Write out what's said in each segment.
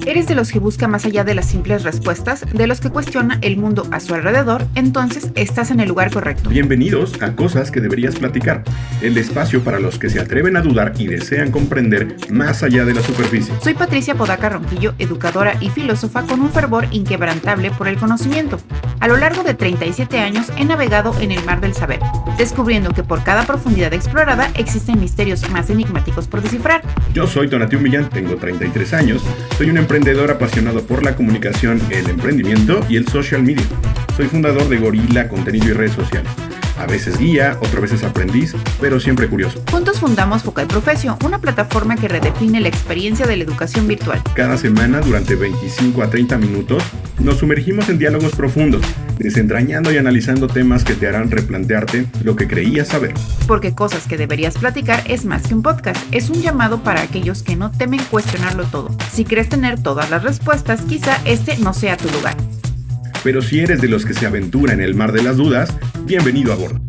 ¿Eres de los que busca más allá de las simples respuestas, de los que cuestiona el mundo a su alrededor? Entonces estás en el lugar correcto. Bienvenidos a Cosas que deberías platicar, el espacio para los que se atreven a dudar y desean comprender más allá de la superficie. Soy Patricia Podaca Ronquillo, educadora y filósofa con un fervor inquebrantable por el conocimiento. A lo largo de 37 años he navegado en el mar del saber, descubriendo que por cada profundidad explorada existen misterios más enigmáticos por descifrar. Yo soy Tonatiuh Millán, tengo 33 años, soy un emprendedor apasionado por la comunicación, el emprendimiento y el social media. Soy fundador de Gorila Contenido y Redes Sociales. A veces guía, otras veces aprendiz, pero siempre curioso. Juntos fundamos Focal Profesio, una plataforma que redefine la experiencia de la educación virtual. Cada semana, durante 25 a 30 minutos, nos sumergimos en diálogos profundos, desentrañando y analizando temas que te harán replantearte lo que creías saber. Porque Cosas que deberías platicar es más que un podcast, es un llamado para aquellos que no temen cuestionarlo todo. Si crees tener todas las respuestas, quizá este no sea tu lugar. Pero si eres de los que se aventura en el mar de las dudas, bienvenido a bordo.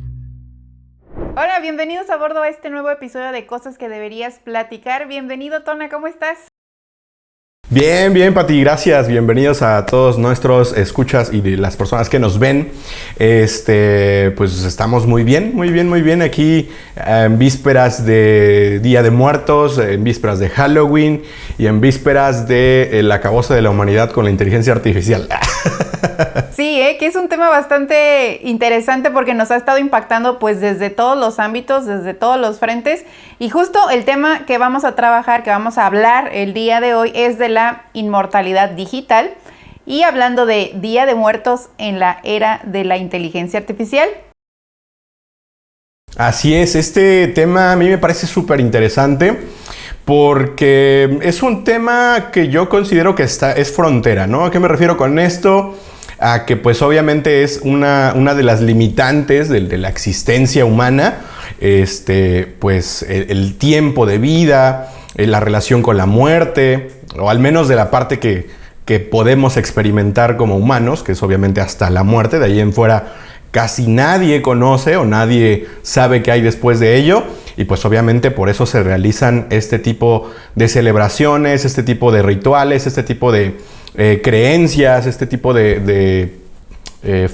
Hola, bienvenidos a bordo a este nuevo episodio de Cosas que deberías platicar. Bienvenido, Tona, ¿cómo estás? Bien, Pati, gracias. Bienvenidos a todos nuestros escuchas y de las personas que nos ven. Pues estamos muy bien aquí en vísperas de Día de Muertos, en vísperas de Halloween y en vísperas del acabose de la humanidad con la inteligencia artificial. Sí, que es un tema bastante interesante porque nos ha estado impactando pues desde todos los ámbitos, desde todos los frentes, y justo el tema que vamos a trabajar, que vamos a hablar el día de hoy es de la inmortalidad digital, y hablando de Día de Muertos en la era de la inteligencia artificial. Así es, este tema a mí me parece súper interesante porque es un tema que yo considero que es frontera, ¿no? ¿A qué me refiero con esto? A que pues obviamente es una de las limitantes de la existencia humana, pues el tiempo de vida, la relación con la muerte, o al menos de la parte que podemos experimentar como humanos, que es obviamente hasta la muerte. De ahí en fuera casi nadie conoce o nadie sabe qué hay después de ello, y pues obviamente por eso se realizan este tipo de celebraciones, este tipo de rituales, este tipo de creencias, este tipo de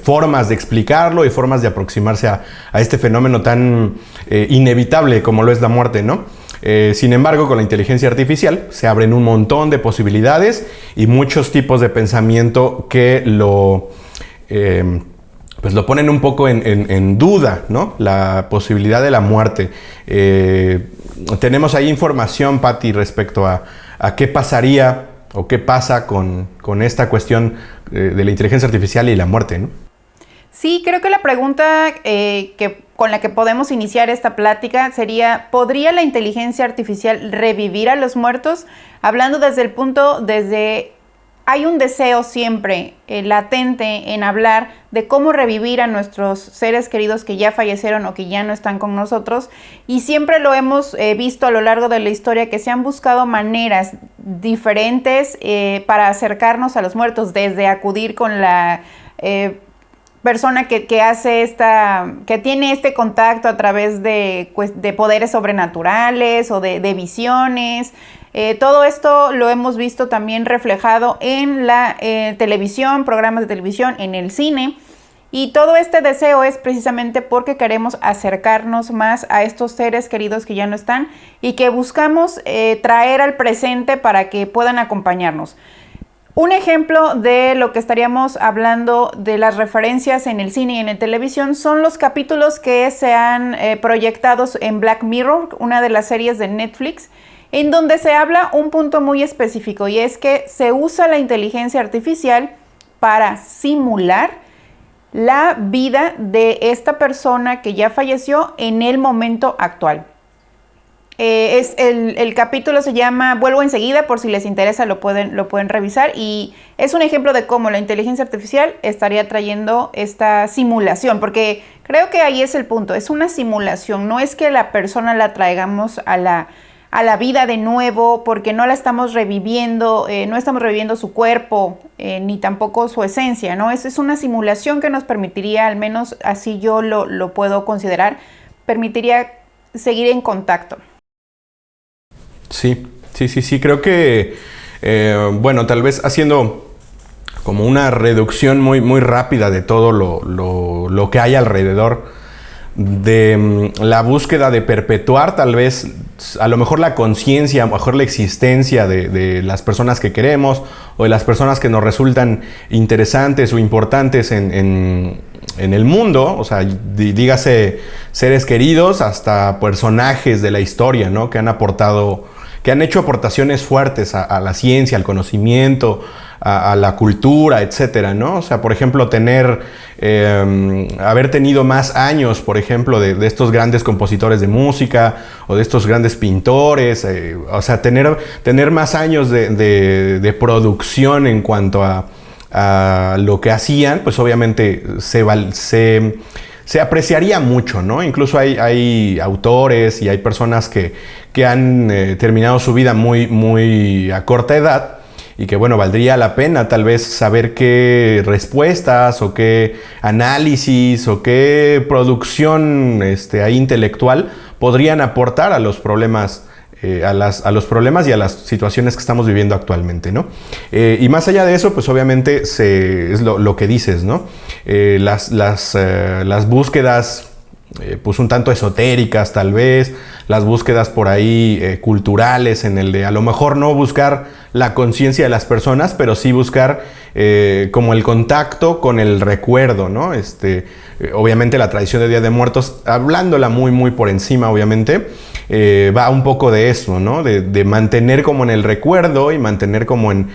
formas de explicarlo y formas de aproximarse a este fenómeno tan inevitable como lo es la muerte, ¿no? Sin embargo, con la inteligencia artificial se abren un montón de posibilidades y muchos tipos de pensamiento que pues lo ponen un poco en duda, ¿no? La posibilidad de la muerte. Tenemos ahí información, Pati, respecto a qué pasaría o qué pasa con esta cuestión de la inteligencia artificial y la muerte, ¿no? Sí, creo que la pregunta con la que podemos iniciar esta plática sería: ¿podría la inteligencia artificial revivir a los muertos? Hablando desde hay un deseo siempre latente en hablar de cómo revivir a nuestros seres queridos que ya fallecieron o que ya no están con nosotros, y siempre lo hemos visto a lo largo de la historia, que se han buscado maneras diferentes para acercarnos a los muertos, desde acudir con la persona que tiene este contacto a través de poderes sobrenaturales o de visiones. Todo esto lo hemos visto también reflejado en la televisión, programas de televisión, en el cine. Y todo este deseo es precisamente porque queremos acercarnos más a estos seres queridos que ya no están y que buscamos traer al presente para que puedan acompañarnos. Un ejemplo de lo que estaríamos hablando de las referencias en el cine y en la televisión son los capítulos que se han proyectado en Black Mirror, una de las series de Netflix, en donde se habla un punto muy específico, y es que se usa la inteligencia artificial para simular la vida de esta persona que ya falleció en el momento actual. El capítulo se llama Vuelvo enseguida, por si les interesa lo pueden revisar, y es un ejemplo de cómo la inteligencia artificial estaría trayendo esta simulación, porque creo que ahí es el punto, es una simulación, no es que la persona la traigamos a la vida de nuevo, porque no la estamos reviviendo, no estamos reviviendo su cuerpo, ni tampoco su esencia, ¿no? Es una simulación que nos permitiría, al menos así yo lo puedo considerar, permitiría seguir en contacto. Sí, creo que bueno, tal vez haciendo como una reducción muy, muy rápida de todo lo que hay alrededor de la búsqueda de perpetuar tal vez a lo mejor la conciencia, a lo mejor la existencia de las personas que queremos o de las personas que nos resultan interesantes o importantes en el mundo, o sea, dígase seres queridos hasta personajes de la historia, ¿no? Que han aportado, que han hecho aportaciones fuertes a la ciencia, al conocimiento, a la cultura, etcétera, ¿no? O sea, por ejemplo, haber tenido más años, por ejemplo, de estos grandes compositores de música o de estos grandes pintores, o sea, tener más años de producción en cuanto a lo que hacían, pues obviamente se apreciaría mucho, ¿no? Incluso hay autores y hay personas que han terminado su vida muy, muy a corta edad y que, bueno, valdría la pena tal vez saber qué respuestas o qué análisis o qué producción ahí intelectual podrían aportar a los problemas a los problemas y a las situaciones que estamos viviendo actualmente, ¿no? Y más allá de eso, pues obviamente es lo que dices, ¿no? Las búsquedas pues un tanto esotéricas tal vez, las búsquedas por ahí culturales en el de a lo mejor no buscar la conciencia de las personas, pero sí buscar como el contacto con el recuerdo, ¿no? Obviamente la tradición de Día de Muertos, hablándola muy muy por encima obviamente, va un poco de eso, ¿no? De mantener como en el recuerdo y mantener como en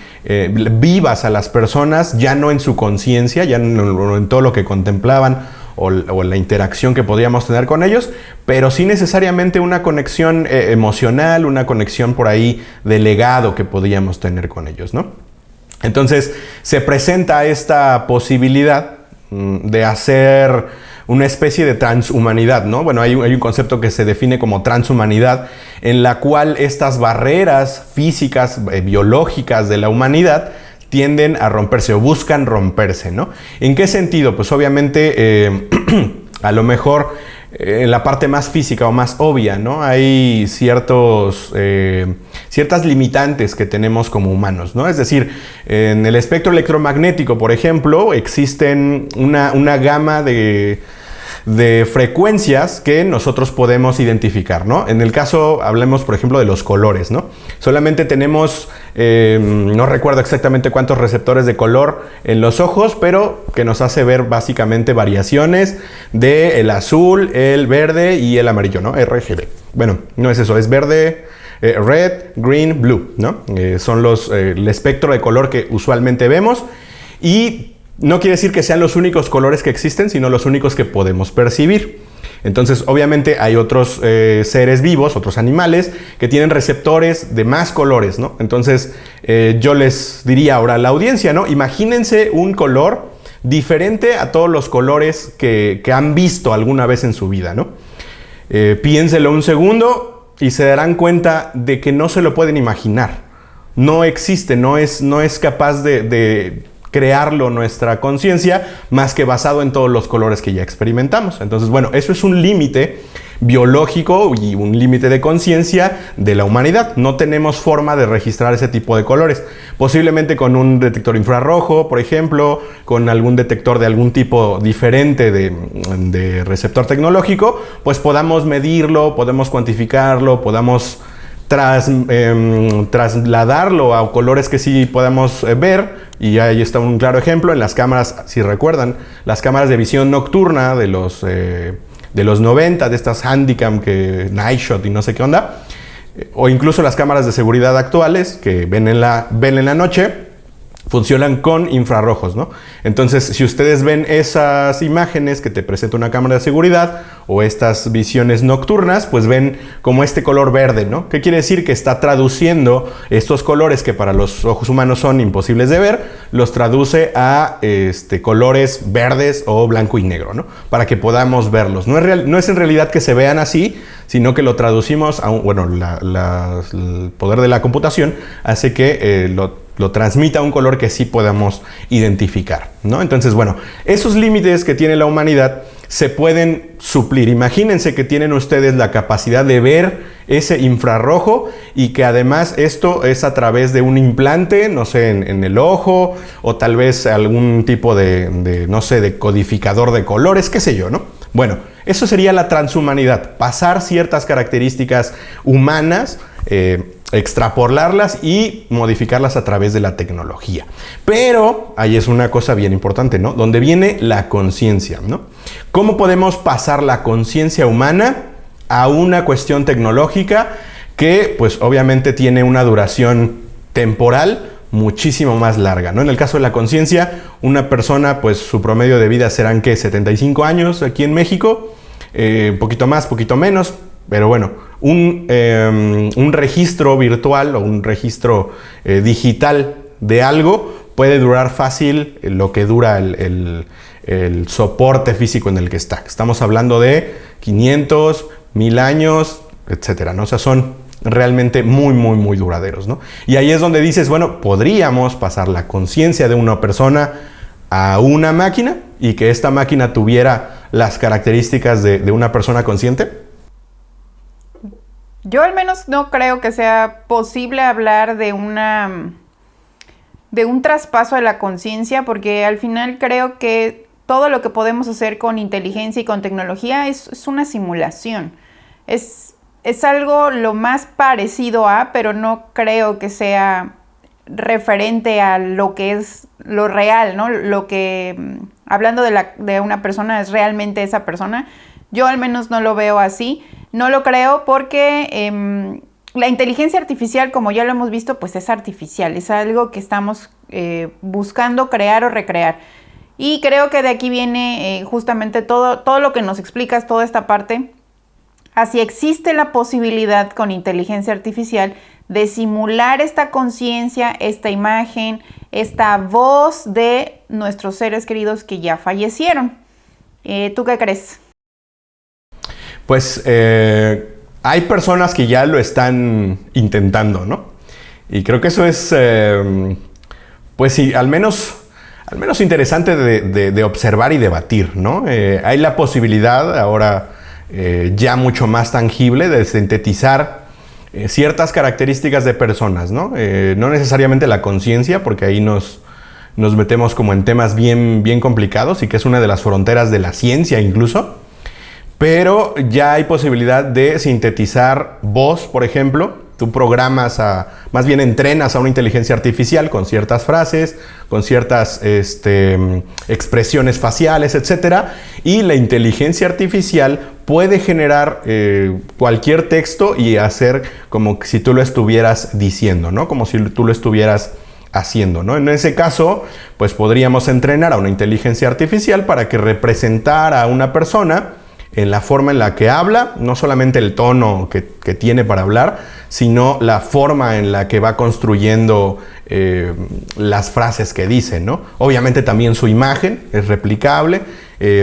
vivas a las personas, ya no en su conciencia, ya no en todo lo que contemplaban o la interacción que podríamos tener con ellos, pero sí necesariamente una conexión emocional, una conexión por ahí de legado que podríamos tener con ellos, ¿no? Entonces se presenta esta posibilidad de hacer una especie de transhumanidad, ¿no? Bueno, hay un concepto que se define como transhumanidad, en la cual estas barreras físicas, biológicas de la humanidad tienden a romperse o buscan romperse, ¿no? ¿En qué sentido? Pues obviamente a lo mejor en la parte más física o más obvia, ¿no? Hay ciertas limitantes que tenemos como humanos, ¿no? Es decir, en el espectro electromagnético, por ejemplo, existen una gama de frecuencias que nosotros podemos identificar, ¿no? En el caso, hablemos por ejemplo de los colores, ¿no? Solamente tenemos, no recuerdo exactamente cuántos receptores de color en los ojos, pero que nos hace ver básicamente variaciones del azul, el verde y el amarillo, ¿no? RGB. Bueno, no es eso, es verde, red, green, blue, ¿no? Son el espectro de color que usualmente vemos y no quiere decir que sean los únicos colores que existen, sino los únicos que podemos percibir. Entonces, obviamente hay otros seres vivos, otros animales, que tienen receptores de más colores, ¿no? Entonces, yo les diría ahora a la audiencia, ¿no? Imagínense un color diferente a todos los colores que han visto alguna vez en su vida, ¿no? Piénselo un segundo y se darán cuenta de que no se lo pueden imaginar. No existe, no es capaz de crearlo nuestra conciencia más que basado en todos los colores que ya experimentamos. Entonces, bueno, eso es un límite biológico y un límite de conciencia de la humanidad. No tenemos forma de registrar ese tipo de colores. Posiblemente con un detector infrarrojo, por ejemplo, con algún detector de algún tipo diferente de receptor tecnológico, pues podamos medirlo, podemos cuantificarlo, podamos trasladarlo a colores que sí podamos ver. Y ahí está un claro ejemplo en las cámaras, si recuerdan, las cámaras de visión nocturna de los 90, de estas Handycam, Night Shot y no sé qué onda, o incluso las cámaras de seguridad actuales que ven en la noche, funcionan con infrarrojos, ¿no? Entonces, si ustedes ven esas imágenes que te presenta una cámara de seguridad o estas visiones nocturnas, pues ven como este color verde, ¿no? ¿Qué quiere decir? Que está traduciendo estos colores que para los ojos humanos son imposibles de ver, los traduce a colores verdes o blanco y negro, ¿no? Para que podamos verlos. No es en realidad que se vean así, sino que lo traducimos a el poder de la computación hace que lo transmita a un color que sí podamos identificar, ¿no? Entonces, bueno, esos límites que tiene la humanidad se pueden suplir. Imagínense que tienen ustedes la capacidad de ver ese infrarrojo y que además esto es a través de un implante, no sé, en el ojo o tal vez algún tipo no sé, de codificador de colores, qué sé yo, ¿no? Bueno, eso sería la transhumanidad, pasar ciertas características humanas, extrapolarlas y modificarlas a través de la tecnología. Pero ahí es una cosa bien importante, ¿no? Donde viene la conciencia, ¿no? ¿Cómo podemos pasar la conciencia humana a una cuestión tecnológica que, pues, obviamente tiene una duración temporal muchísimo más larga, ¿no? En el caso de la conciencia, una persona, pues, su promedio de vida serán, ¿qué? 75 años aquí en México, un poquito más, poquito menos, pero bueno, un registro virtual o un registro digital de algo puede durar fácil lo que dura el soporte físico en el que está. Estamos hablando de 500, 1000 años, etcétera, ¿no? O sea, son realmente muy, muy, muy duraderos, ¿no? Y ahí es donde dices, bueno, podríamos pasar la conciencia de una persona a una máquina y que esta máquina tuviera las características de una persona consciente. Yo al menos no creo que sea posible hablar de un traspaso de la conciencia, porque al final creo que todo lo que podemos hacer con inteligencia y con tecnología es una simulación. Es algo lo más parecido a, pero no creo que sea referente a lo que es lo real, ¿no? Lo que, hablando de una persona, es realmente esa persona. Yo al menos no lo veo así. No lo creo porque la inteligencia artificial, como ya lo hemos visto, pues es artificial. Es algo que estamos buscando crear o recrear. Y creo que de aquí viene justamente todo lo que nos explicas, toda esta parte. Así existe la posibilidad con inteligencia artificial de simular esta conciencia, esta imagen, esta voz de nuestros seres queridos que ya fallecieron. ¿Tú qué crees? Pues hay personas que ya lo están intentando, ¿no? Y creo que eso es, pues sí, al menos interesante de observar y debatir, ¿no? Hay la posibilidad ahora ya mucho más tangible de sintetizar ciertas características de personas, ¿no? No necesariamente la conciencia, porque ahí nos metemos como en temas bien, bien complicados y que es una de las fronteras de la ciencia incluso. Pero ya hay posibilidad de sintetizar voz, por ejemplo. Tú programas más bien entrenas a una inteligencia artificial con ciertas frases, con ciertas expresiones faciales, etcétera. Y la inteligencia artificial puede generar cualquier texto y hacer como si tú lo estuvieras diciendo, ¿no? Como si tú lo estuvieras haciendo, ¿no? En ese caso, pues podríamos entrenar a una inteligencia artificial para que representara a una persona en la forma en la que habla, no solamente el tono que tiene para hablar, sino la forma en la que va construyendo las frases que dice, ¿no? Obviamente también su imagen es replicable.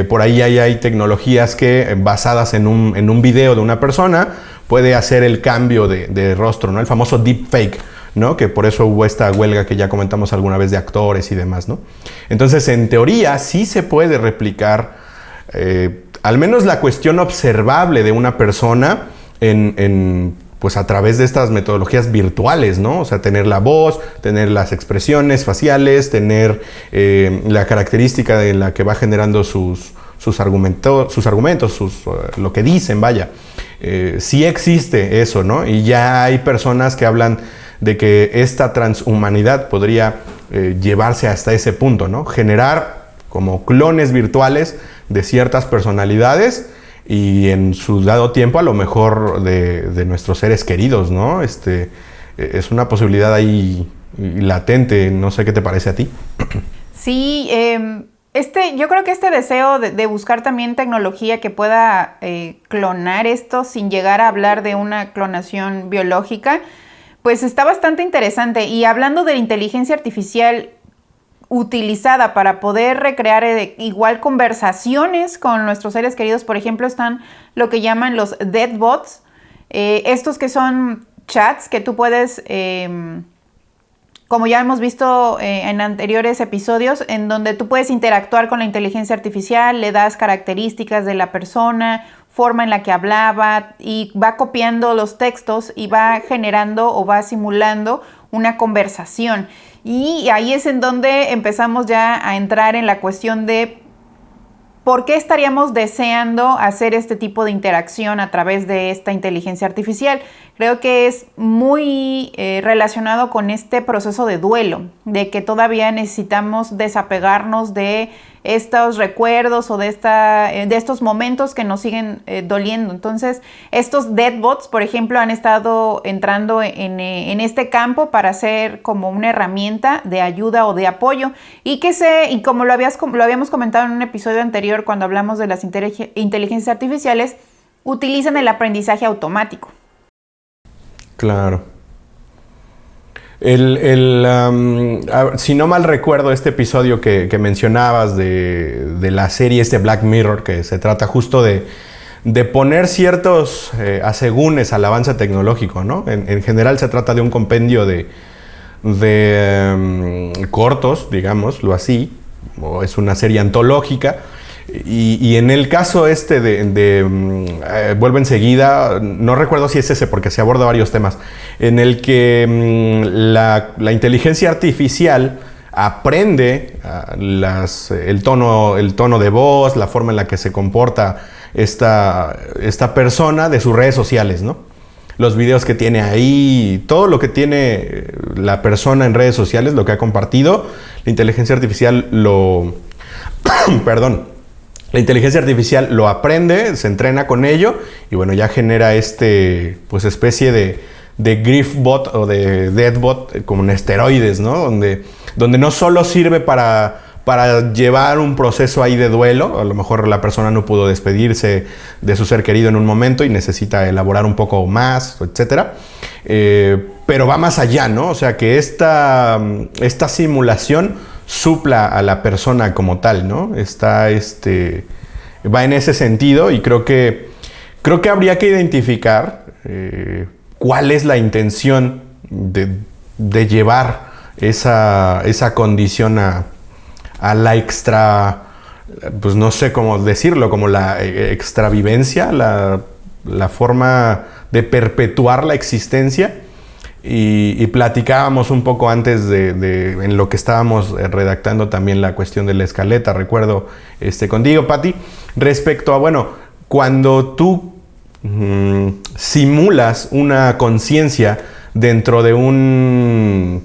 Por ahí hay tecnologías que, basadas en un video de una persona, puede hacer el cambio de rostro, ¿no? El famoso deepfake, ¿no? Que por eso hubo esta huelga que ya comentamos alguna vez de actores y demás, ¿no? Entonces, en teoría, sí se puede replicar al menos la cuestión observable de una persona pues a través de estas metodologías virtuales, ¿no? O sea, tener la voz, tener las expresiones faciales, tener la característica de la que va generando sus argumentos, lo que dicen, vaya. Sí existe eso, ¿no? Y ya hay personas que hablan de que esta transhumanidad podría llevarse hasta ese punto, ¿no? Generar como clones virtuales de ciertas personalidades y en su dado tiempo a lo mejor de nuestros seres queridos, ¿no? Es una posibilidad ahí latente, no sé qué te parece a ti. Sí, yo creo que este deseo de buscar también tecnología que pueda clonar esto sin llegar a hablar de una clonación biológica, pues está bastante interesante. Y hablando de la inteligencia artificial utilizada para poder recrear igual conversaciones con nuestros seres queridos, por ejemplo, están lo que llaman los deadbots, estos que son chats que tú puedes como ya hemos visto en anteriores episodios, en donde tú puedes interactuar con la inteligencia artificial, le das características de la persona, forma en la que hablaba y va copiando los textos y va generando o va simulando una conversación. Y ahí es en donde empezamos ya a entrar en la cuestión de ¿por qué estaríamos deseando hacer este tipo de interacción a través de esta inteligencia artificial? Creo que es muy relacionado con este proceso de duelo, de que todavía necesitamos desapegarnos de estos recuerdos o de estos momentos que nos siguen doliendo. Entonces, estos deadbots, por ejemplo, han estado entrando en este campo para ser como una herramienta de ayuda o de apoyo y como lo habíamos comentado en un episodio anterior cuando hablamos de las inteligencias artificiales, utilizan el aprendizaje automático. Claro. Si no mal recuerdo, este episodio que mencionabas de la serie Black Mirror, que se trata justo de poner ciertos asegúnes al avance tecnológico, ¿no? En general se trata de un compendio de cortos, digámoslo así, o es una serie antológica. Y en el caso vuelvo enseguida, no recuerdo si es ese porque se aborda varios temas, en el que la inteligencia artificial aprende el tono de voz, la forma en la que se comporta esta persona de sus redes sociales, ¿no? Los videos que tiene ahí, todo lo que tiene la persona en redes sociales, lo que ha compartido, la inteligencia artificial La inteligencia artificial lo aprende, se entrena con ello y bueno, ya genera pues especie de griefbot o de deadbot con esteroides, ¿no? Donde no solo sirve para llevar un proceso ahí de duelo, a lo mejor la persona no pudo despedirse de su ser querido en un momento y necesita elaborar un poco más, etcétera, pero va más allá, ¿no? O sea, que esta simulación supla a la persona como tal, ¿no? Va en ese sentido y creo que habría que identificar cuál es la intención de llevar esa condición a la pues no sé cómo decirlo, como la extravivencia, la forma de perpetuar la existencia. Y platicábamos un poco antes en lo que estábamos redactando también la cuestión de la escaleta, recuerdo contigo, Pati, respecto a, bueno, cuando tú simulas una conciencia dentro de un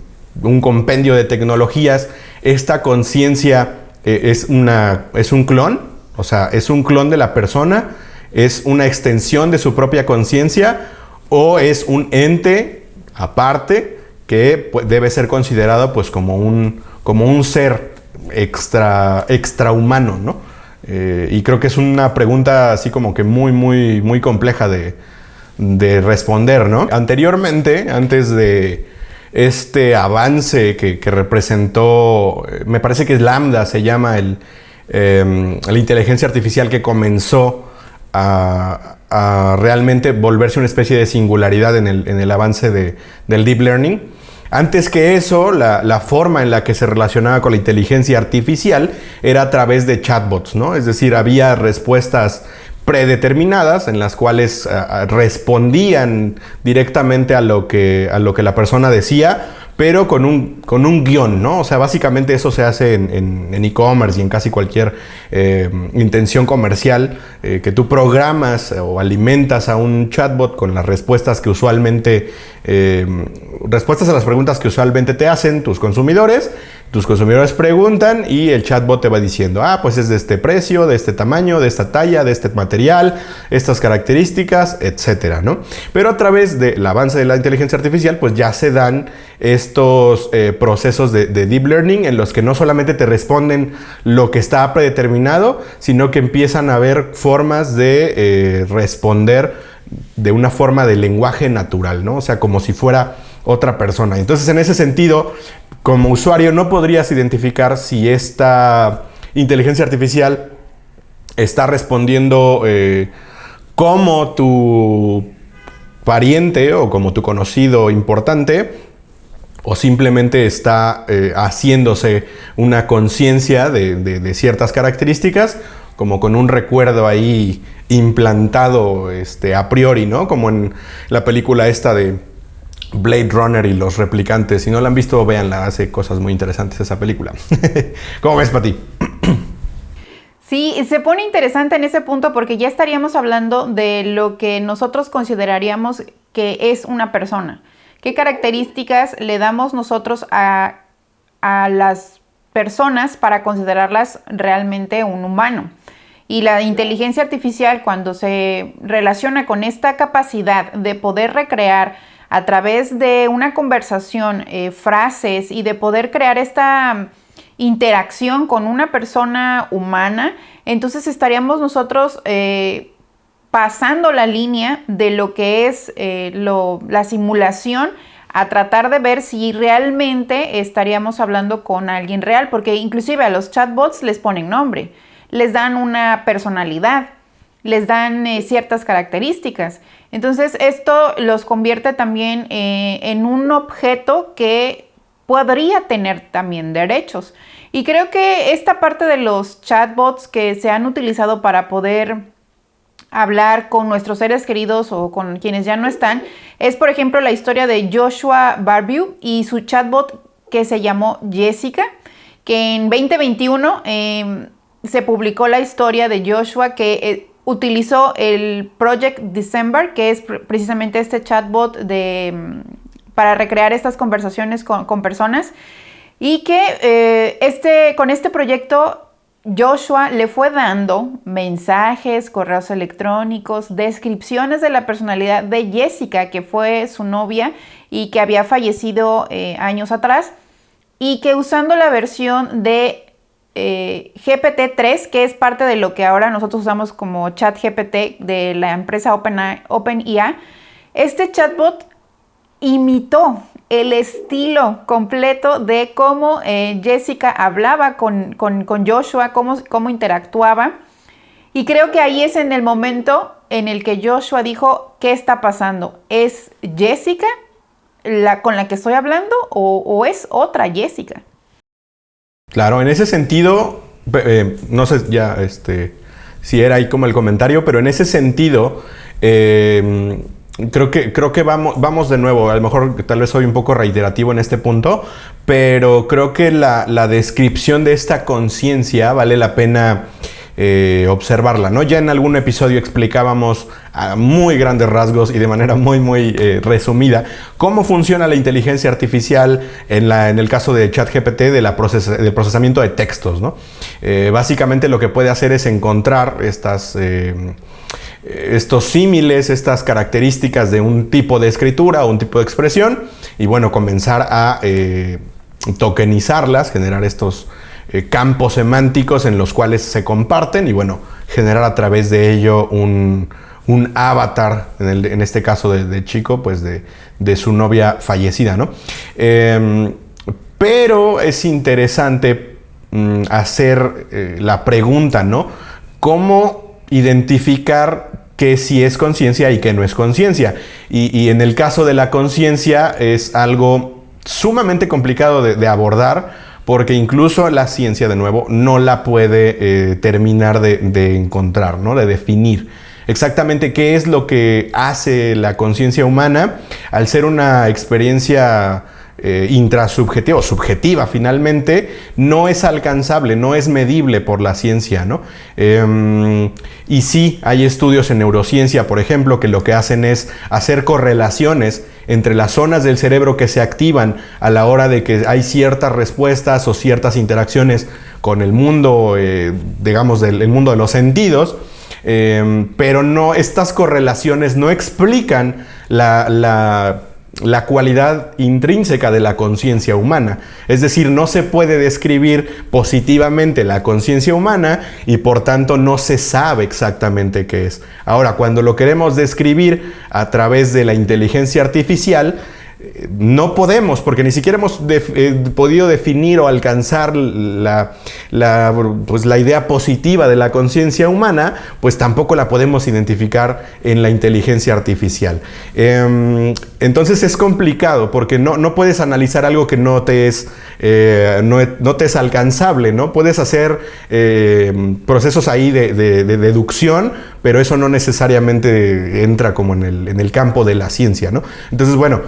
compendio de tecnologías, esta conciencia es un clon, o sea, es un clon de la persona, es una extensión de su propia conciencia o es un ente aparte que debe ser considerado pues como un ser extrahumano, ¿no? Y creo que es una pregunta así como que muy, muy, muy compleja de responder, ¿no? Anteriormente, antes de este avance que representó, me parece que es Lambda, se llama la inteligencia artificial que comenzó a realmente volverse una especie de singularidad en el avance del deep learning. Antes que eso, la forma en la que se relacionaba con la inteligencia artificial era a través de chatbots, ¿no? Es decir, había respuestas predeterminadas en las cuales respondían directamente a lo que la persona decía, pero con un guión, ¿no? O sea, básicamente eso se hace en e-commerce y en casi cualquier intención comercial, que tú programas o alimentas a un chatbot con las respuestas que usualmente, respuestas a las preguntas que usualmente te hacen tus consumidores preguntan y el chatbot te va diciendo, pues es de este precio, de este tamaño, de esta talla, de este material, estas características, etcétera, ¿no? Pero a través del avance de la inteligencia artificial, pues ya se dan estos procesos de deep learning en los que no solamente te responden lo que está predeterminado, sino que empiezan a haber formas de responder de una forma de lenguaje natural, ¿no? O sea, como si fuera otra persona. Entonces, en ese sentido, como usuario no podrías identificar si esta inteligencia artificial está respondiendo como tu pariente o como tu conocido importante o simplemente está haciéndose una conciencia de ciertas características, como con un recuerdo ahí implantado a priori, ¿no? Como en la película esta de Blade Runner y los replicantes. Si no la han visto, véanla, hace cosas muy interesantes esa película. ¿Cómo ves, Pati? Sí, se pone interesante en ese punto porque ya estaríamos hablando de lo que nosotros consideraríamos que es una persona. ¿Qué características le damos nosotros a las personas para considerarlas realmente un humano? Y la inteligencia artificial, cuando se relaciona con esta capacidad de poder recrear a través de una conversación frases y de poder crear esta interacción con una persona humana, entonces estaríamos nosotros pasando la línea de lo que es la simulación, a tratar de ver si realmente estaríamos hablando con alguien real, porque inclusive a los chatbots les ponen nombre, les dan una personalidad, les dan ciertas características. Entonces esto los convierte también en un objeto que podría tener también derechos. Y creo que esta parte de los chatbots que se han utilizado para poder hablar con nuestros seres queridos o con quienes ya no están, es por ejemplo la historia de Joshua Barbeau y su chatbot que se llamó Jessica, que en 2021 se publicó la historia de Joshua que utilizó el Project December, que es precisamente este chatbot para recrear estas conversaciones con personas, y que con este proyecto Joshua le fue dando mensajes, correos electrónicos, descripciones de la personalidad de Jessica, que fue su novia y que había fallecido años atrás, y que usando la versión de GPT-3, que es parte de lo que ahora nosotros usamos como ChatGPT de la empresa OpenAI, este chatbot imitó el estilo completo de cómo Jessica hablaba con Joshua, cómo interactuaba. Y creo que ahí es en el momento en el que Joshua dijo, ¿qué está pasando? ¿Es Jessica con la que estoy hablando o es otra Jessica? Claro, en ese sentido, no sé ya si era ahí como el comentario, pero en ese sentido, creo que vamos de nuevo, a lo mejor tal vez soy un poco reiterativo en este punto, pero creo que la descripción de esta conciencia vale la pena observarla, ¿no? Ya en algún episodio explicábamos a muy grandes rasgos y de manera muy resumida cómo funciona la inteligencia artificial en el caso de ChatGPT del procesamiento de textos, ¿no? Básicamente lo que puede hacer es encontrar estos símiles, estas características de un tipo de escritura o un tipo de expresión y bueno, comenzar a tokenizarlas, generar estos campos semánticos en los cuales se comparten y bueno, generar a través de ello un avatar, en este caso de chico, pues de su novia fallecida, ¿no? Pero es interesante hacer la pregunta, ¿no? ¿Cómo identificar qué sí es conciencia y qué no es conciencia? Y en el caso de la conciencia es algo sumamente complicado de abordar, porque incluso la ciencia, de nuevo, no la puede terminar de encontrar, ¿no? De definir exactamente qué es lo que hace la conciencia humana al ser una experiencia intrasubjetiva o subjetiva finalmente, no es alcanzable, no es medible por la ciencia, ¿no? Y sí, hay estudios en neurociencia, por ejemplo, que lo que hacen es hacer correlaciones entre las zonas del cerebro que se activan a la hora de que hay ciertas respuestas o ciertas interacciones con el mundo, digamos, el mundo de los sentidos, pero no, estas correlaciones no explican la cualidad intrínseca de la conciencia humana. Es decir, no se puede describir positivamente la conciencia humana y por tanto no se sabe exactamente qué es. Ahora, cuando lo queremos describir a través de la inteligencia artificial, no podemos, porque ni siquiera hemos podido definir o alcanzar pues la idea positiva de la conciencia humana, pues tampoco la podemos identificar en la inteligencia artificial. Entonces es complicado, porque no puedes analizar algo que no te es alcanzable, ¿no? Puedes hacer procesos ahí de deducción, pero eso no necesariamente entra como en el campo de la ciencia, ¿no? Entonces, bueno,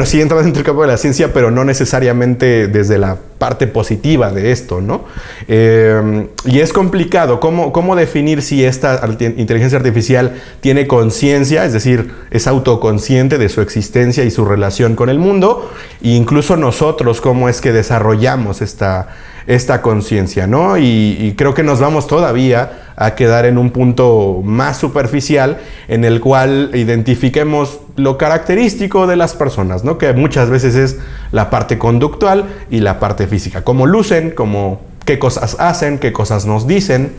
sí entra dentro del campo de la ciencia, pero no necesariamente desde la parte positiva de esto, ¿no? Y es complicado. ¿Cómo definir si esta inteligencia artificial tiene conciencia, es decir, es autoconsciente de su existencia y su relación con el mundo? E incluso nosotros, ¿cómo es que desarrollamos esta conciencia, ¿no? Y creo que nos vamos todavía a quedar en un punto más superficial en el cual identifiquemos lo característico de las personas, ¿no? Que muchas veces es la parte conductual y la parte física. Cómo lucen, qué cosas hacen, qué cosas nos dicen.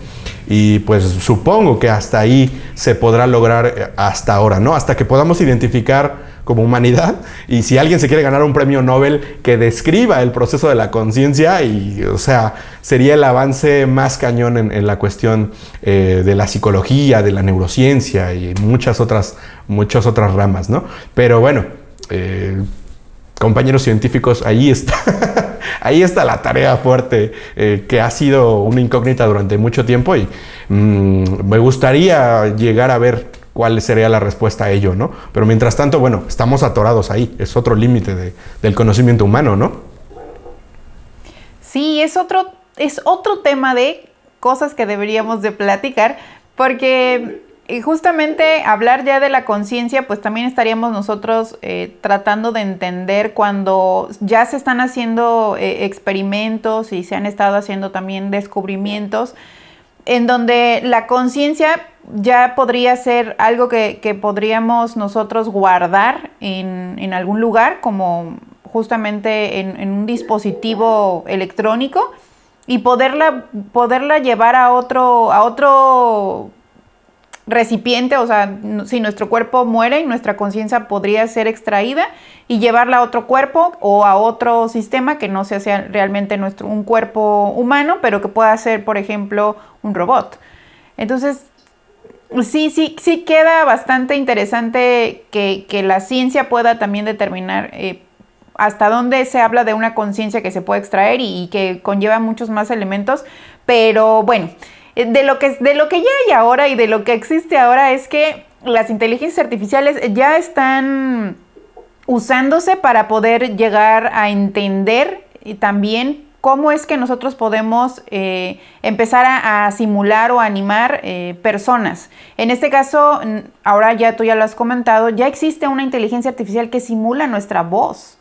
Y pues supongo que hasta ahí se podrá lograr hasta ahora, ¿no? Hasta que podamos identificar como humanidad, y si alguien se quiere ganar un premio Nobel que describa el proceso de la conciencia, y o sea, sería el avance más cañón en la cuestión de la psicología, de la neurociencia y muchas otras ramas, ¿no? Pero bueno, compañeros científicos, ahí está. Ahí está la tarea fuerte que ha sido una incógnita durante mucho tiempo, y me gustaría llegar a ver cuál sería la respuesta a ello, ¿no? Pero mientras tanto, bueno, estamos atorados ahí. Es otro límite del conocimiento humano, ¿no? Sí, es otro tema de cosas que deberíamos de platicar, porque justamente hablar ya de la conciencia, pues también estaríamos nosotros tratando de entender cuando ya se están haciendo experimentos y se han estado haciendo también descubrimientos en donde la conciencia ya podría ser algo que podríamos nosotros guardar en algún lugar, como justamente en un dispositivo electrónico, y poderla llevar a otro recipiente. O sea, si nuestro cuerpo muere, nuestra conciencia podría ser extraída y llevarla a otro cuerpo o a otro sistema que no sea realmente un cuerpo humano, pero que pueda ser, por ejemplo, un robot. Entonces, sí queda bastante interesante que la ciencia pueda también determinar hasta dónde se habla de una conciencia que se puede extraer y que conlleva muchos más elementos. Pero bueno, de lo que ya hay ahora y de lo que existe ahora es que las inteligencias artificiales ya están usándose para poder llegar a entender también cómo es que nosotros podemos empezar a simular o animar personas. En este caso, ahora ya tú ya lo has comentado, ya existe una inteligencia artificial que simula nuestra voz.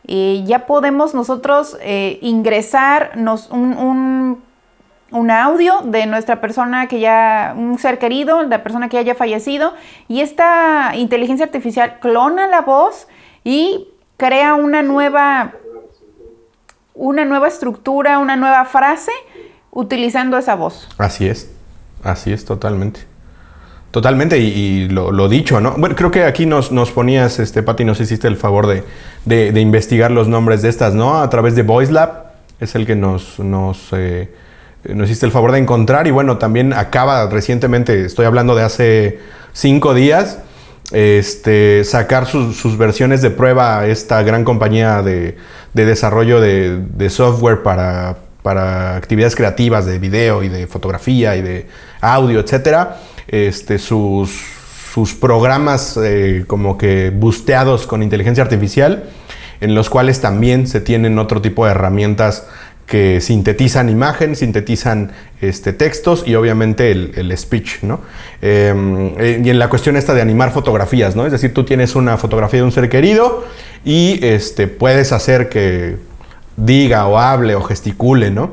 Ya podemos nosotros ingresarnos un audio de nuestra persona un ser querido, la persona que haya fallecido, y esta inteligencia artificial clona la voz y crea una nueva estructura, una nueva frase utilizando esa voz. Así es, totalmente. Totalmente, y lo dicho, ¿no? Bueno, creo que aquí nos ponías, Pati, nos hiciste el favor de investigar los nombres de estas, ¿no? A través de VoiceLab, es el que nos hiciste el favor de encontrar. Y bueno, también acaba recientemente, estoy hablando de hace 5 días, sacar sus versiones de prueba a esta gran compañía de desarrollo de software para actividades creativas de video y de fotografía y de audio, etcétera. Sus programas como que busteados con inteligencia artificial, en los cuales también se tienen otro tipo de herramientas que sintetizan imagen, sintetizan textos y obviamente el speech, ¿no? Y en la cuestión esta de animar fotografías, ¿no? Es decir, tú tienes una fotografía de un ser querido y puedes hacer que diga o hable o gesticule, ¿no?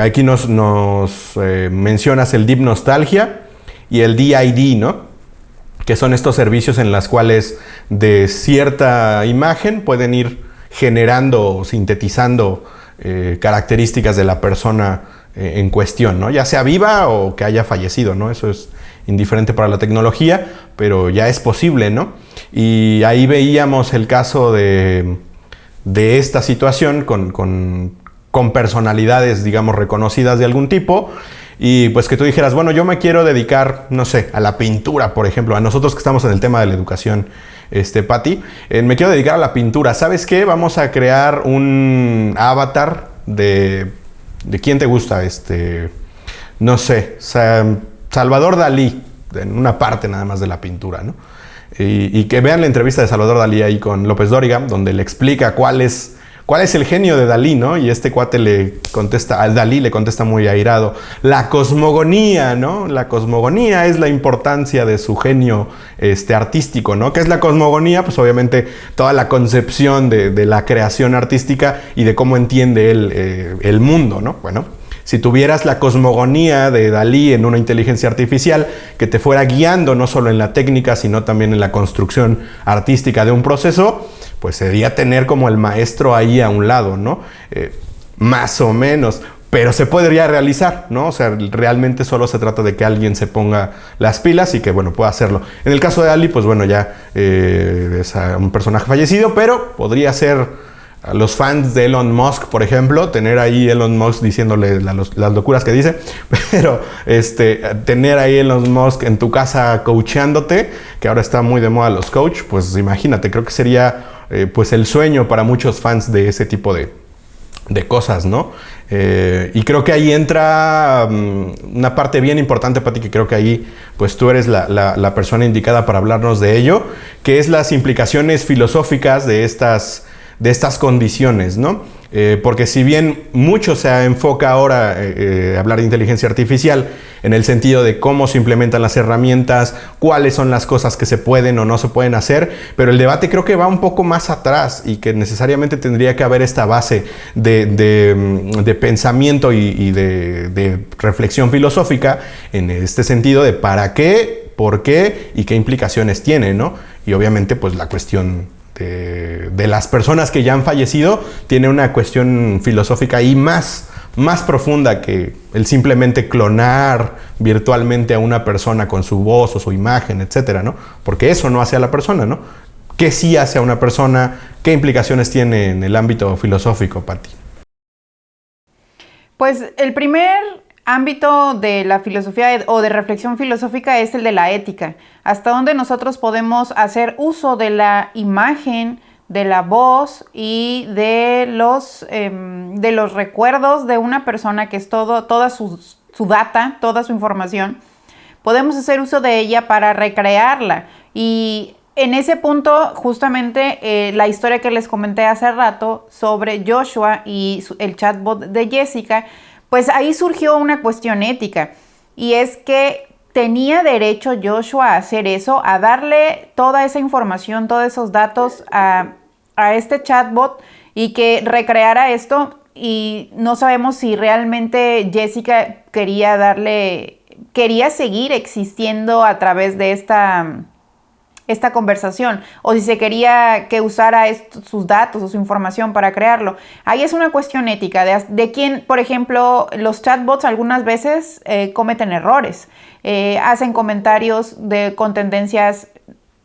Aquí nos mencionas el Deep Nostalgia y el DID, ¿no? Que son estos servicios en los cuales de cierta imagen pueden ir generando o sintetizando características de la persona en cuestión, ¿no? Ya sea viva o que haya fallecido, ¿no? Eso es indiferente para la tecnología, pero ya es posible, ¿no? Y ahí veíamos el caso de esta situación con personalidades, digamos, reconocidas de algún tipo. Y pues que tú dijeras, bueno, yo me quiero dedicar, no sé, a la pintura, por ejemplo. A nosotros que estamos en el tema de la educación, Pati, me quiero dedicar a la pintura. ¿Sabes qué? Vamos a crear un avatar de quién te gusta, no sé, Salvador Dalí, en una parte nada más de la pintura, ¿no? Y que vean la entrevista de Salvador Dalí ahí con López Dóriga, donde le explica cuál es el genio de Dalí, ¿no? Y este cuate le contesta, al Dalí le contesta muy airado, la cosmogonía, ¿no? La cosmogonía es la importancia de su genio artístico, ¿no? ¿Qué es la cosmogonía? Pues obviamente toda la concepción de la creación artística y de cómo entiende él el mundo, ¿no? Bueno, si tuvieras la cosmogonía de Dalí en una inteligencia artificial que te fuera guiando no solo en la técnica, sino también en la construcción artística de un proceso, pues sería tener como el maestro ahí a un lado, ¿no? Más o menos, pero se podría realizar, ¿no? O sea, realmente solo se trata de que alguien se ponga las pilas y que, bueno, pueda hacerlo. En el caso de Dalí, pues bueno, ya es un personaje fallecido, pero podría ser a los fans de Elon Musk, por ejemplo, tener ahí Elon Musk diciéndole las locuras que dice, pero tener ahí Elon Musk en tu casa coacheándote, que ahora está muy de moda los coach, pues imagínate, creo que sería pues el sueño para muchos fans de ese tipo de cosas, ¿no? Y creo que ahí entra una parte bien importante, Pati, que creo que ahí pues tú eres la persona indicada para hablarnos de ello, que es las implicaciones filosóficas de estas condiciones, ¿no? Porque si bien mucho se enfoca ahora hablar de inteligencia artificial en el sentido de cómo se implementan las herramientas, cuáles son las cosas que se pueden o no se pueden hacer, pero el debate creo que va un poco más atrás y que necesariamente tendría que haber esta base de pensamiento y de reflexión filosófica en este sentido de para qué, por qué y qué implicaciones tiene, ¿no? Y obviamente pues la cuestión de las personas que ya han fallecido tiene una cuestión filosófica ahí más profunda que el simplemente clonar virtualmente a una persona con su voz o su imagen, etcétera, ¿no? Porque eso no hace a la persona, ¿no? ¿Qué sí hace a una persona? ¿Qué implicaciones tiene en el ámbito filosófico, Pati? Pues el primer ámbito de la filosofía o de reflexión filosófica es el de la ética. Hasta dónde nosotros podemos hacer uso de la imagen, de la voz y de los recuerdos de una persona, que es toda su data, toda su información. Podemos hacer uso de ella para recrearla. Y en ese punto, justamente, la historia que les comenté hace rato sobre Joshua y el chatbot de Jessica, pues ahí surgió una cuestión ética, y es que tenía derecho Joshua a hacer eso, a darle toda esa información, todos esos datos a este chatbot y que recreara esto, y no sabemos si realmente Jessica quería seguir existiendo a través de esta conversación, o si se quería que usara sus datos o su información para crearlo. Ahí es una cuestión ética de quién, por ejemplo, los chatbots algunas veces cometen errores, hacen comentarios con tendencias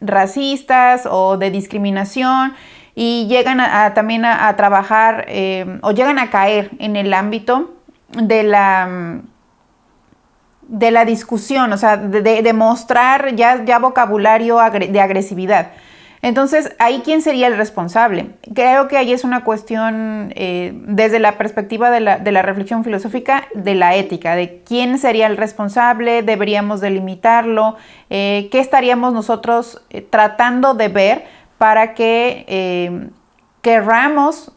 racistas o de discriminación, y llegan también a trabajar o llegan a caer en el ámbito de la discusión, o sea, de mostrar ya vocabulario de agresividad. Entonces, ¿ahí quién sería el responsable? Creo que ahí es una cuestión, desde la perspectiva de la reflexión filosófica, de la ética, de quién sería el responsable, deberíamos delimitarlo, qué estaríamos nosotros tratando de ver para que querramos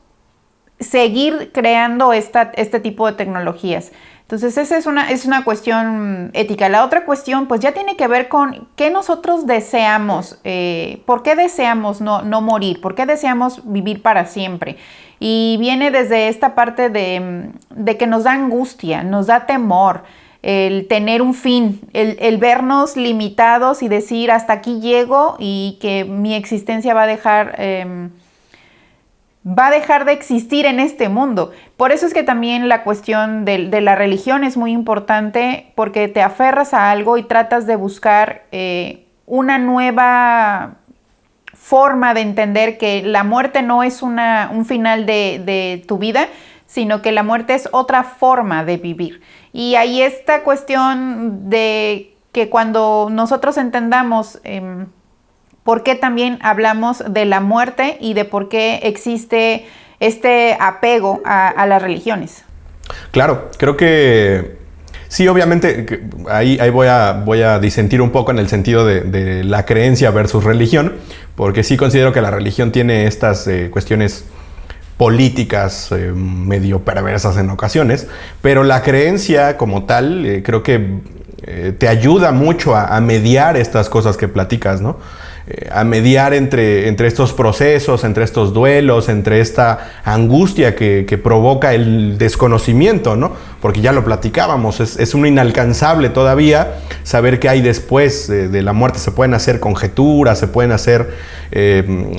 seguir creando este tipo de tecnologías. Entonces, esa es una cuestión ética. La otra cuestión, pues ya tiene que ver con qué nosotros deseamos, por qué deseamos no morir, por qué deseamos vivir para siempre. Y viene desde esta parte de que nos da angustia, nos da temor, el tener un fin, el vernos limitados y decir hasta aquí llego y que mi existencia va a dejar de existir en este mundo. Por eso es que también la cuestión de la religión es muy importante, porque te aferras a algo y tratas de buscar una nueva forma de entender que la muerte no es un final de tu vida, sino que la muerte es otra forma de vivir. Y ahí esta cuestión de que cuando nosotros entendamos por qué también hablamos de la muerte y de por qué existe este apego a las religiones. Claro, creo que sí, obviamente, ahí voy a disentir un poco en el sentido de la creencia versus religión, porque sí considero que la religión tiene estas cuestiones políticas medio perversas en ocasiones, pero la creencia como tal creo que te ayuda mucho a mediar estas cosas que platicas, ¿no? A mediar entre estos procesos, entre estos duelos, entre esta angustia que provoca el desconocimiento, ¿no? Porque ya lo platicábamos, es un inalcanzable todavía saber qué hay después de la muerte. Se pueden hacer conjeturas, se pueden hacer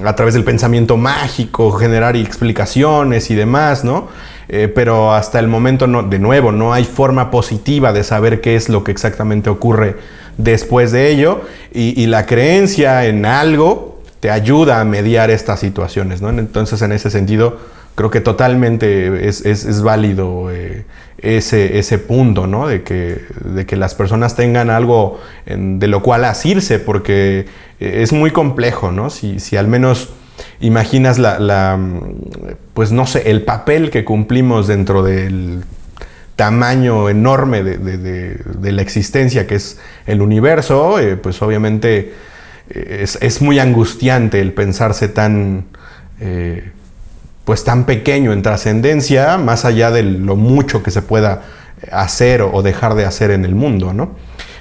a través del pensamiento mágico, generar explicaciones y demás, ¿no? Pero hasta el momento, de nuevo, no hay forma positiva de saber qué es lo que exactamente ocurre después de ello, y la creencia en algo te ayuda a mediar estas situaciones, ¿no? Entonces, en ese sentido, creo que totalmente es válido ese punto, ¿no? De que las personas tengan algo de lo cual asirse, porque es muy complejo, ¿no? Si al menos imaginas pues no sé, el papel que cumplimos dentro del tamaño enorme de la existencia que es el universo, pues obviamente es muy angustiante el pensarse tan pequeño en trascendencia, más allá de lo mucho que se pueda hacer o dejar de hacer en el mundo, ¿no?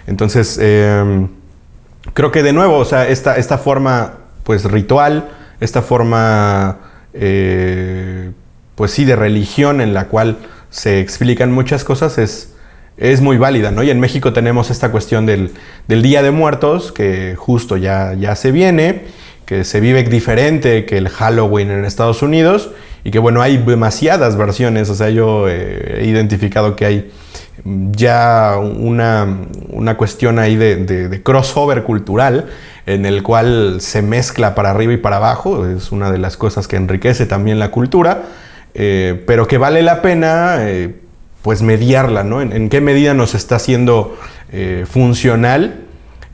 Entonces, creo que de nuevo, o sea, esta forma pues ritual, esta forma pues sí de religión en la cual se explican muchas cosas es muy válida, ¿no? Y en México tenemos esta cuestión del Día de Muertos, que justo ya se viene, que se vive diferente que el Halloween en Estados Unidos, y que bueno, hay demasiadas versiones. O sea, yo he identificado que hay ya una cuestión ahí de crossover cultural, en el cual se mezcla para arriba y para abajo. Es una de las cosas que enriquece también la cultura, pero que vale la pena pues mediarla, ¿no? En qué medida nos está haciendo funcional,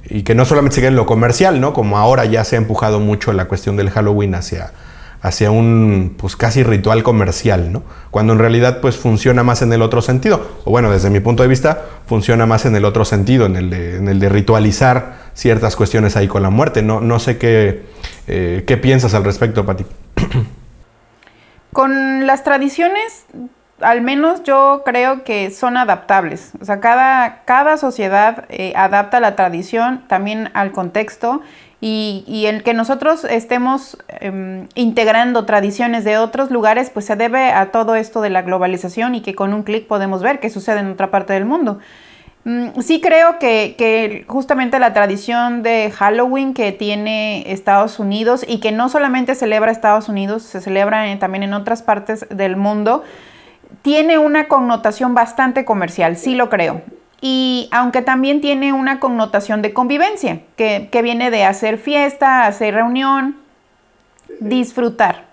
y que no solamente se quede en lo comercial, ¿no? Como ahora ya se ha empujado mucho la cuestión del Halloween hacia un pues casi ritual comercial, ¿no? Cuando en realidad pues funciona más en el otro sentido, o bueno, desde mi punto de vista funciona más en el otro sentido, en el de ritualizar ciertas cuestiones ahí con la muerte. No sé qué piensas al respecto, Pati. Con las tradiciones, al menos yo creo que son adaptables. O sea, cada sociedad adapta la tradición también al contexto, y el que nosotros estemos integrando tradiciones de otros lugares, pues se debe a todo esto de la globalización, y que con un clic podemos ver qué sucede en otra parte del mundo. Sí creo que justamente la tradición de Halloween que tiene Estados Unidos, y que no solamente celebra Estados Unidos, se celebra también en otras partes del mundo, tiene una connotación bastante comercial, sí lo creo. Y aunque también tiene una connotación de convivencia, que viene de hacer fiesta, hacer reunión, disfrutar.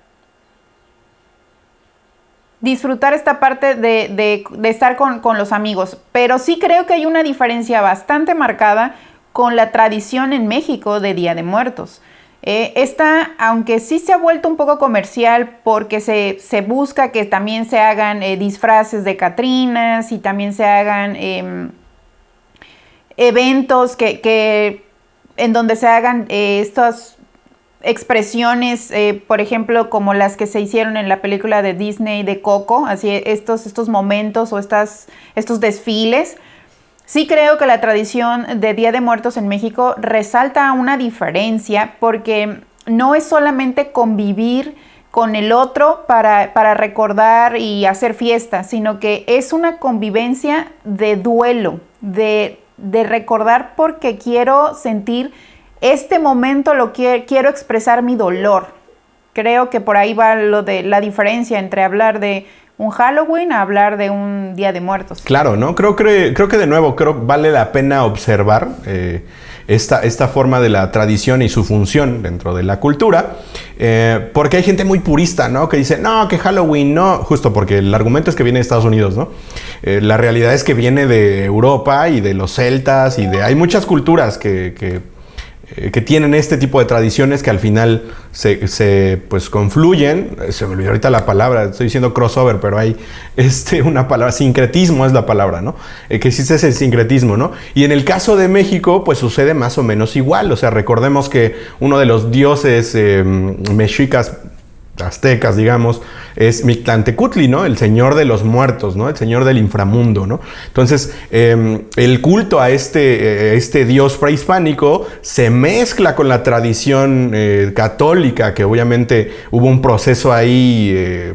Disfrutar esta parte de estar con los amigos. Pero sí creo que hay una diferencia bastante marcada con la tradición en México de Día de Muertos. Esta, aunque sí se ha vuelto un poco comercial, porque se busca que también se hagan disfraces de catrinas, y también se hagan eventos en donde se hagan estas expresiones, por ejemplo, como las que se hicieron en la película de Disney de Coco, así estos momentos o estos desfiles. Sí creo que la tradición de Día de Muertos en México resalta una diferencia, porque no es solamente convivir con el otro para recordar y hacer fiesta, sino que es una convivencia de duelo, de recordar porque quiero sentir este momento, quiero expresar mi dolor. Creo que por ahí va lo de la diferencia entre hablar de un Halloween a hablar de un Día de Muertos. Claro, ¿no? Creo que de nuevo, vale la pena observar esta forma de la tradición y su función dentro de la cultura, porque hay gente muy purista, ¿no? Que dice, no, que Halloween no, justo porque el argumento es que viene de Estados Unidos, ¿no? La realidad es que viene de Europa y de los celtas hay muchas culturas que tienen este tipo de tradiciones que al final pues confluyen. Se me olvidó ahorita la palabra, estoy diciendo crossover, pero hay una palabra, sincretismo es la palabra, ¿no? Que existe ese sincretismo, ¿no? Y en el caso de México, pues sucede más o menos igual. O sea, recordemos que uno de los dioses mexicas, aztecas, digamos, es Mictlantecutli, ¿no? El señor de los muertos, ¿no? El señor del inframundo, ¿no? Entonces, el culto a este dios prehispánico se mezcla con la tradición católica, que obviamente hubo un proceso ahí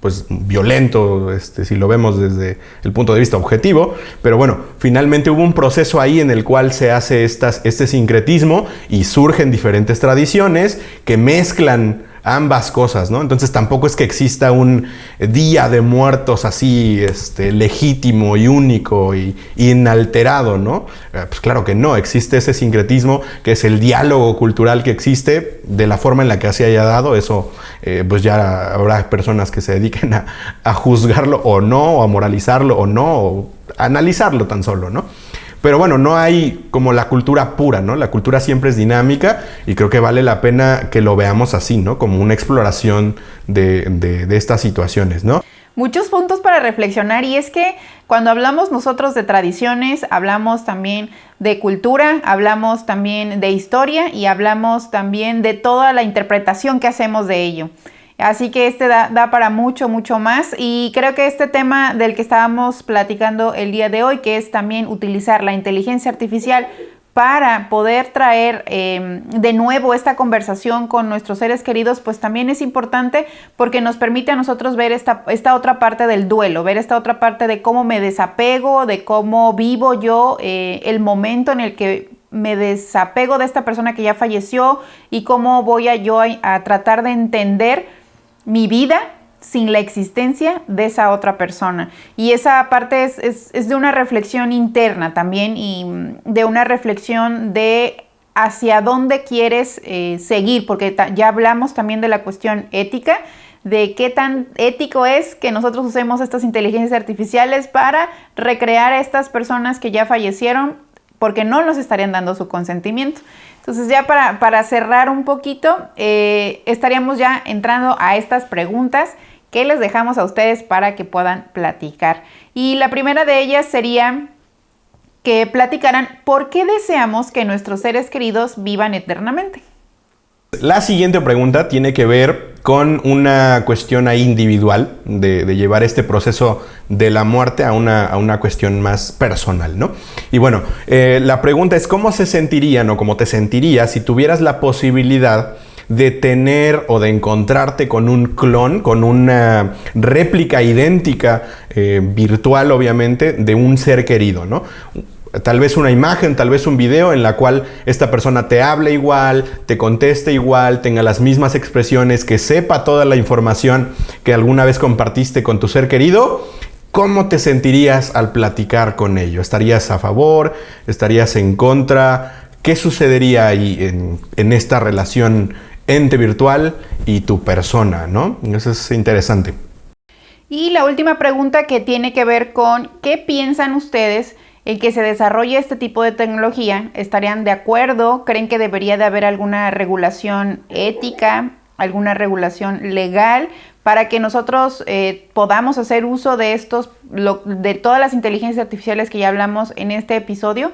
pues violento, si lo vemos desde el punto de vista objetivo, pero bueno, finalmente hubo un proceso ahí en el cual se hace este sincretismo y surgen diferentes tradiciones que mezclan ambas cosas, ¿no? Entonces tampoco es que exista un día de muertos así, legítimo y único y inalterado, ¿no? Pues claro que no, existe ese sincretismo que es el diálogo cultural que existe de la forma en la que se haya dado. Eso, pues ya habrá personas que se dediquen a juzgarlo o no, o a moralizarlo o no, o a analizarlo tan solo, ¿no? Pero bueno, no hay como la cultura pura, ¿no? La cultura siempre es dinámica y creo que vale la pena que lo veamos así, ¿no? Como una exploración de estas situaciones, ¿no? Muchos puntos para reflexionar, y es que cuando hablamos nosotros de tradiciones, hablamos también de cultura, hablamos también de historia y hablamos también de toda la interpretación que hacemos de ello. Así que da para mucho, mucho más, y creo que este tema del que estábamos platicando el día de hoy, que es también utilizar la inteligencia artificial para poder traer de nuevo esta conversación con nuestros seres queridos, pues también es importante porque nos permite a nosotros ver esta otra parte del duelo, ver esta otra parte de cómo me desapego, de cómo vivo yo el momento en el que me desapego de esta persona que ya falleció y cómo voy a tratar de entender mi vida sin la existencia de esa otra persona. Y esa parte es de una reflexión interna también, y de una reflexión de hacia dónde quieres seguir, porque ya hablamos también de la cuestión ética, de qué tan ético es que nosotros usemos estas inteligencias artificiales para recrear a estas personas que ya fallecieron, porque no nos estarían dando su consentimiento. Entonces ya para cerrar un poquito, estaríamos ya entrando a estas preguntas que les dejamos a ustedes para que puedan platicar. Y la primera de ellas sería que platicaran por qué deseamos que nuestros seres queridos vivan eternamente. La siguiente pregunta tiene que ver con una cuestión ahí individual de llevar este proceso de la muerte a una cuestión más personal, ¿no? Y bueno, la pregunta es ¿cómo se sentirían o cómo te sentirías si tuvieras la posibilidad de tener o de encontrarte con un clon, con una réplica idéntica, virtual obviamente, de un ser querido, ¿no? Tal vez una imagen, tal vez un video en la cual esta persona te hable igual, te conteste igual, tenga las mismas expresiones, que sepa toda la información que alguna vez compartiste con tu ser querido. ¿Cómo te sentirías al platicar con ello? ¿Estarías a favor? ¿Estarías en contra? ¿Qué sucedería ahí en esta relación ente virtual y tu persona, ¿no? Eso es interesante. Y la última pregunta, que tiene que ver con ¿qué piensan ustedes el que se desarrolle este tipo de tecnología? ¿Estarían de acuerdo? ¿Creen que debería de haber alguna regulación ética, alguna regulación legal para que nosotros podamos hacer uso de de todas las inteligencias artificiales que ya hablamos en este episodio?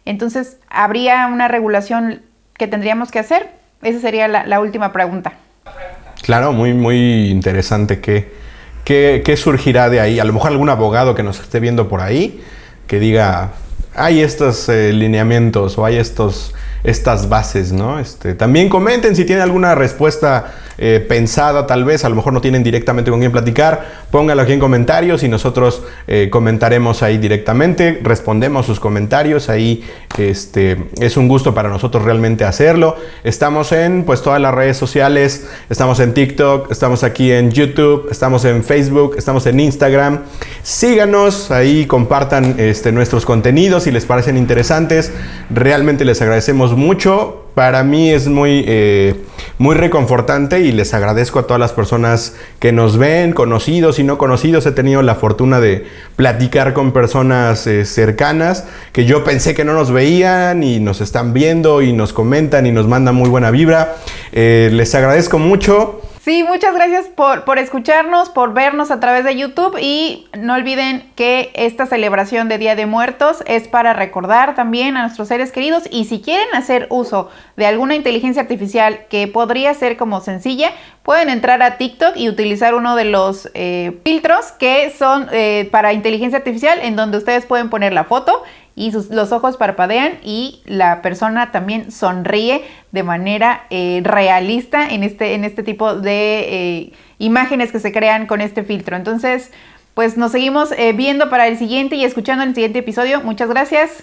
Entonces, ¿habría una regulación que tendríamos que hacer? Esa sería la última pregunta. Claro, muy, muy interesante. ¿Qué surgirá de ahí? A lo mejor algún abogado que nos esté viendo por ahí que diga, hay estos lineamientos o hay estas bases, ¿no? También comenten si tienen alguna respuesta pensada, tal vez, a lo mejor no tienen directamente con quién platicar, póngalo aquí en comentarios y nosotros comentaremos ahí directamente, respondemos sus comentarios, ahí es un gusto para nosotros realmente hacerlo. Estamos en pues todas las redes sociales, estamos en TikTok, estamos aquí en YouTube, estamos en Facebook, estamos en Instagram. Síganos, ahí compartan nuestros contenidos si les parecen interesantes. Realmente les agradecemos mucho. Para mí es muy reconfortante y les agradezco a todas las personas que nos ven, conocidos y no conocidos. He tenido la fortuna de platicar con personas cercanas que yo pensé que no nos veían y nos están viendo y nos comentan y nos mandan muy buena vibra. Les agradezco mucho. Sí, muchas gracias por escucharnos, por vernos a través de YouTube y no olviden que esta celebración de Día de Muertos es para recordar también a nuestros seres queridos y si quieren hacer uso de alguna inteligencia artificial que podría ser como sencilla, pueden entrar a TikTok y utilizar uno de los filtros que son para inteligencia artificial en donde ustedes pueden poner la foto y los ojos parpadean y la persona también sonríe de manera realista en este tipo de imágenes que se crean con este filtro. Entonces, pues nos seguimos viendo para el siguiente y escuchando en el siguiente episodio. Muchas gracias.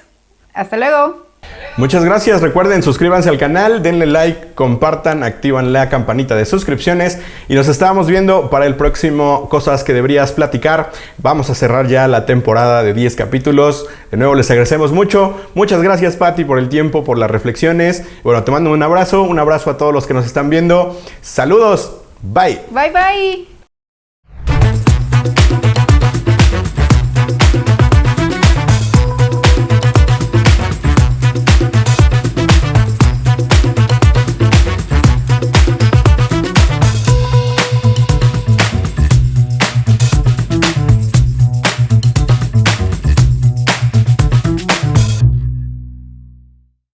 Hasta luego. Muchas gracias. Recuerden, suscríbanse al canal, denle like, compartan, activan la campanita de suscripciones y nos estamos viendo para el próximo Cosas que deberías platicar. Vamos a cerrar ya la temporada de 10 capítulos. De nuevo les agradecemos mucho. Muchas gracias, Pati, por el tiempo, por las reflexiones. Bueno, te mando un abrazo a todos los que nos están viendo. Saludos. Bye. Bye, bye.